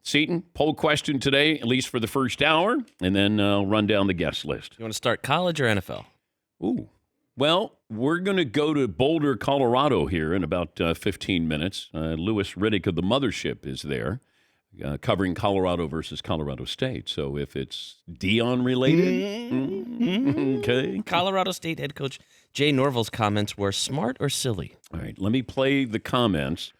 Seton, poll question today, at least for the first hour, and then run down the guest list. You want to start college or NFL? Ooh. Well, we're going to go to Boulder, Colorado here in about 15 minutes. Lewis Riddick of the Mothership is there covering Colorado versus Colorado State. So if it's Deion related, okay. Colorado State head coach Jay Norvell's comments were smart or silly? All right, let me play the comments.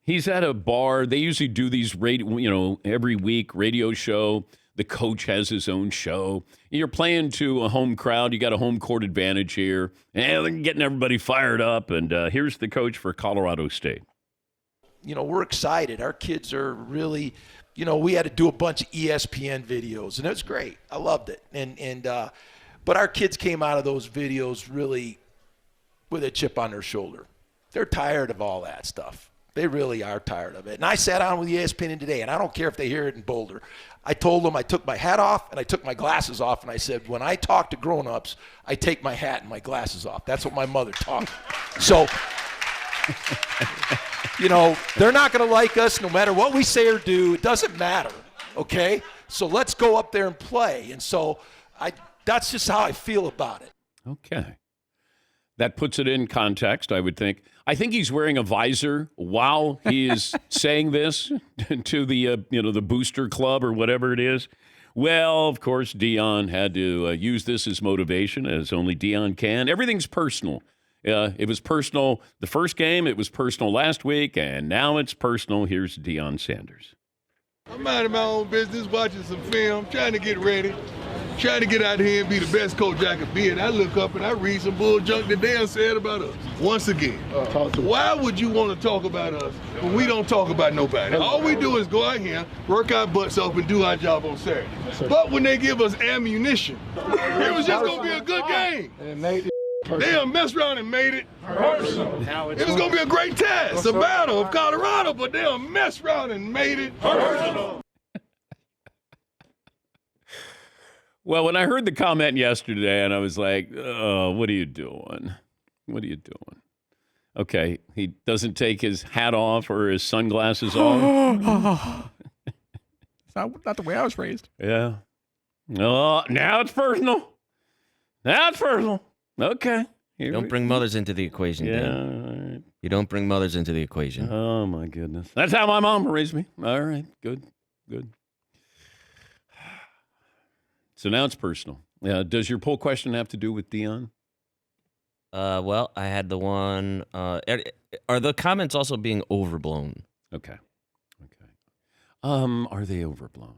He's at a bar. They usually do these every week radio show. The coach has his own show. You're playing to a home crowd. You got a home court advantage here. And they're getting everybody fired up. And here's the coach for Colorado State. We're excited. Our kids are really, we had to do a bunch of ESPN videos, and it was great. I loved it. But our kids came out of those videos really with a chip on their shoulder. They're tired of all that stuff. They really are tired of it. And I sat down with ESPN today, and I don't care if they hear it in Boulder. I told them I took my hat off and I took my glasses off, and I said, when I talk to grown-ups, I take my hat and my glasses off. That's what my mother taught me. So, they're not going to like us no matter what we say or do. It doesn't matter, okay? So let's go up there and play. And so that's just how I feel about it. Okay. That puts it in context, I would think. I think he's wearing a visor while he is saying this to the the booster club or whatever it is. Well, of course, Deion had to use this as motivation, as only Deion can. Everything's personal. It was personal the first game. It was personal last week, and now it's personal. Here's Deion Sanders. I'm minding my own business, watching some film, trying to get ready. Trying to get out here and be the best coach I could be. And I look up and I read some bull junk that Deion said about us. Once again, why would you want to talk about us when we don't talk about nobody? All we do is go out here, work our butts off, and do our job on Saturday. But when they give us ammunition, it was just going to be a good game. They done messed around and made it personal. It was going to be a great test, a battle of Colorado, but they done messed around and made it personal. Well, when I heard the comment yesterday, and I was like, oh, what are you doing? What are you doing? Okay, he doesn't take his hat off or his sunglasses off. It's not the way I was raised. Yeah. Oh, now it's personal. Now it's personal. Okay. You don't bring mothers into the equation, Dan. Yeah. Right. You don't bring mothers into the equation. Oh, my goodness. That's how my mom raised me. All right. Good. So now it's personal. Does your poll question have to do with Deion? Well, I had the one. Are the comments also being overblown? Okay. Are they overblown?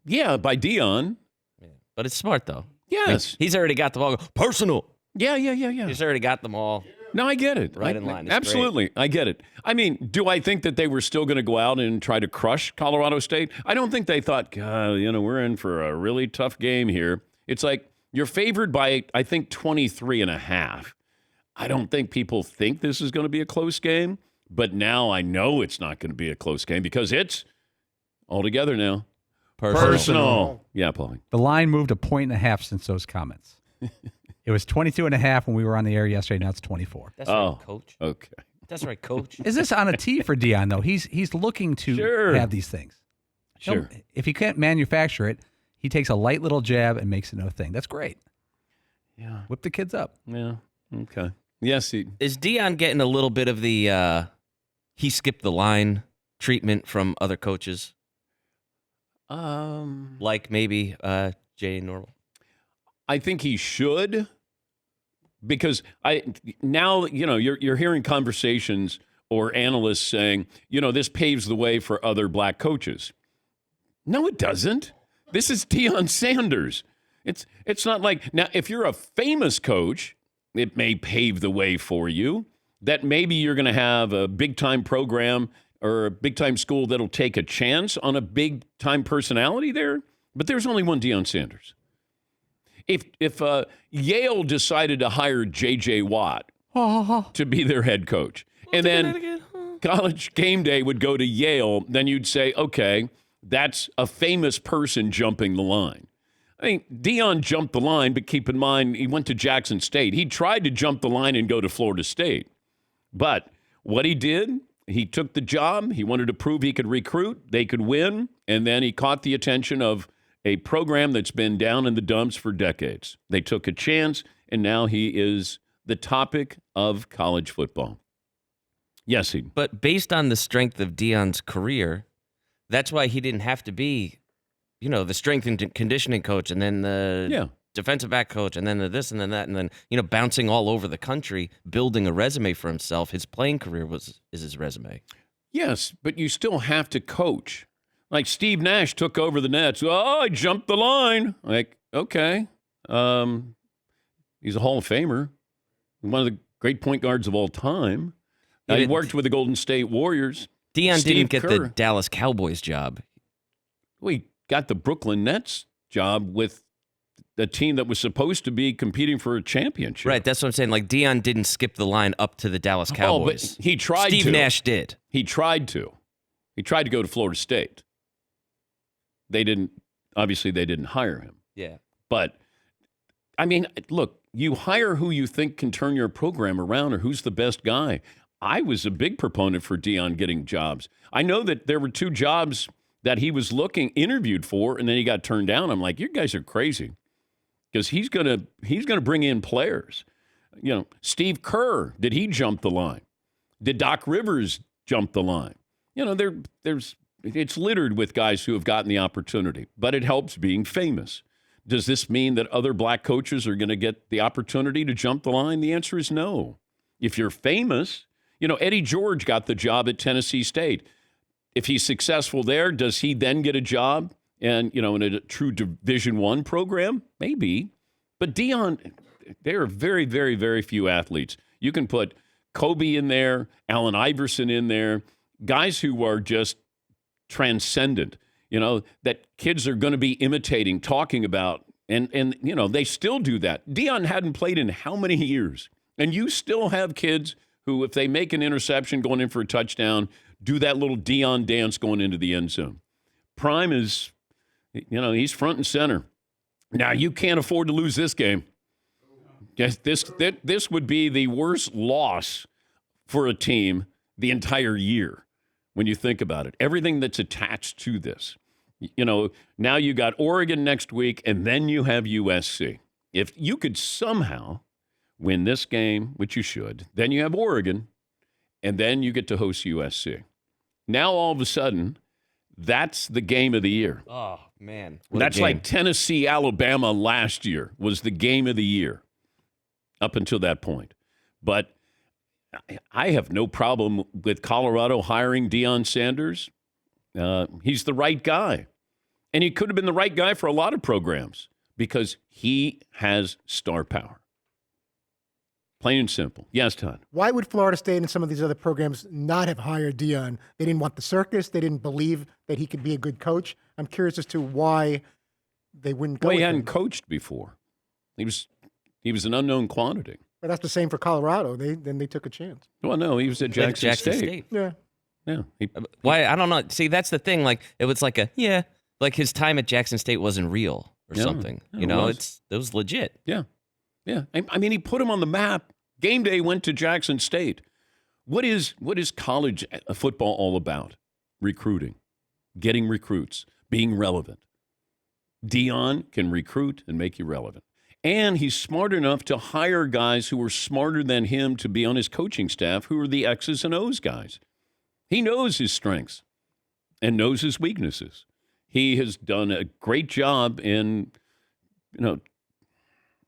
Yeah, by Deion. Yeah. But it's smart, though. Yes. He's already got them all. Personal. Yeah. He's already got them all. No, I get it. Right in line. It's absolutely. great. I get it. I mean, do I think that they were still going to go out and try to crush Colorado State? I don't think they thought, God, we're in for a really tough game here. It's like you're favored by, I think, 23.5. I don't think people think this is going to be a close game, but now I know it's not going to be a close game because it's all together now. Personal. Yeah, Paulie. The line moved 1.5 since those comments. It was 22.5 when we were on the air yesterday. Now it's 24. That's right, Coach. Okay. That's right, Coach. Is this on a tee for Deion, though? He's looking to have these things. Sure. If he can't manufacture it, he takes a light little jab and makes it a thing. That's great. Yeah. Whip the kids up. Yeah. Okay. Yes. Is Deion getting a little bit of the he skipped the line treatment from other coaches? Like maybe Jay Norvell? I think he should, because you're hearing conversations or analysts saying, this paves the way for other black coaches. No, it doesn't. This is Deion Sanders. It's not like, now if you're a famous coach, it may pave the way for you, that maybe you're going to have a big time program or a big time school that'll take a chance on a big time personality there. But there's only one Deion Sanders. If Yale decided to hire J.J. Watt to be their head coach, and then College Game Day would go to Yale, then you'd say, okay, that's a famous person jumping the line. I mean, Deion jumped the line, but keep in mind, he went to Jackson State. He tried to jump the line and go to Florida State. But what he did, he took the job. He wanted to prove he could recruit, they could win, and then he caught the attention of a program that's been down in the dumps for decades. They took a chance, and now he is the topic of college football. Yes, he. But based on the strength of Deion's career, that's why he didn't have to be, the strength and conditioning coach, and then the defensive back coach, and then the this and then that, and then bouncing all over the country, building a resume for himself. His playing career is his resume. Yes, but you still have to coach. Like Steve Nash took over the Nets. Oh, I jumped the line. Like, okay. He's a Hall of Famer. One of the great point guards of all time. He worked with the Golden State Warriors. Deion didn't get the Dallas Cowboys job. Well, he got the Brooklyn Nets job with a team that was supposed to be competing for a championship. Right, that's what I'm saying. Like, Deion didn't skip the line up to the Dallas Cowboys. Oh, but he tried to. Steve Nash did. He tried to. He tried to go to Florida State. They didn't hire him. Yeah. But, I mean, look, you hire who you think can turn your program around or who's the best guy. I was a big proponent for Deion getting jobs. I know that there were 2 jobs that he was interviewed for, and then he got turned down. I'm like, you guys are crazy. Because he's gonna bring in players. Steve Kerr, did he jump the line? Did Doc Rivers jump the line? It's littered with guys who have gotten the opportunity, but it helps being famous. Does this mean that other black coaches are going to get the opportunity to jump the line? The answer is no. If you're famous, Eddie George got the job at Tennessee State. If he's successful there, does he then get a job in a true Division I program? Maybe. But Deion, there are very, very, very few athletes. You can put Kobe in there, Allen Iverson in there, guys who are just transcendent, that kids are going to be imitating, talking about, and they still do that. Deion hadn't played in how many years? And you still have kids who, if they make an interception going in for a touchdown, do that little Deion dance going into the end zone. Prime is, he's front and center. Now, you can't afford to lose this game. This would be the worst loss for a team the entire year when you think about it. Everything that's attached to this. Now you got Oregon next week, and then you have USC. If you could somehow win this game, which you should, then you have Oregon, and then you get to host USC. Now, all of a sudden, that's the game of the year. Oh, man. That's like Tennessee, Alabama last year was the game of the year up until that point. But I have no problem with Colorado hiring Deion Sanders. He's the right guy. And he could have been the right guy for a lot of programs because he has star power. Plain and simple. Yes, Todd. Why would Florida State and some of these other programs not have hired Deion? They didn't want the circus. They didn't believe that he could be a good coach. I'm curious as to why they wouldn't go. Well, he with hadn't him. coached before. He was an unknown quantity. But that's the same for Colorado. They took a chance. Well, no, he was at Jackson State. Yeah. Yeah. Why? I don't know. See, that's the thing. Like, it was like like his time at Jackson State wasn't real or something. It was legit. Yeah. Yeah. I mean, he put him on the map. Game day went to Jackson State. What is college football all about? Recruiting, getting recruits, being relevant. Deion can recruit and make you relevant. And he's smart enough to hire guys who are smarter than him to be on his coaching staff, who are the X's and O's guys. He knows his strengths and knows his weaknesses. He has done a great job in,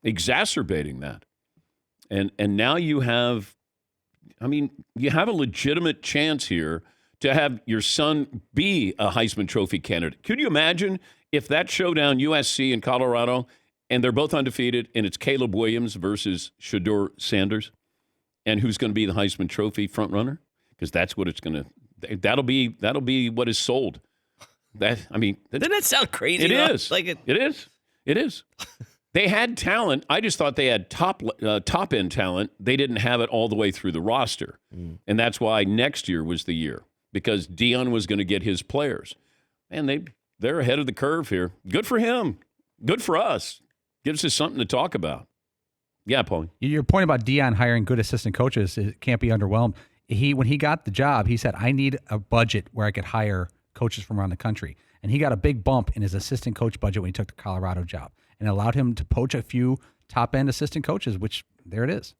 exacerbating that. And now you have a legitimate chance here to have your son be a Heisman Trophy candidate. Could you imagine if that showdown, USC and Colorado, and they're both undefeated, and it's Caleb Williams versus Shedeur Sanders, and who's going to be the Heisman Trophy front runner? Because that's what it's going to. That'll be what is sold. Doesn't that sound crazy? It is. It is. They had talent. I just thought they had top end talent. They didn't have it all the way through the roster, and that's why next year was the year because Deion was going to get his players, and they're ahead of the curve here. Good for him. Good for us. Gives us something to talk about. Yeah, Paul. Your point about Deion hiring good assistant coaches, it can't be underwhelmed. when he got the job, he said, I need a budget where I could hire coaches from around the country. And he got a big bump in his assistant coach budget when he took the Colorado job, and it allowed him to poach a few top-end assistant coaches, which there it is.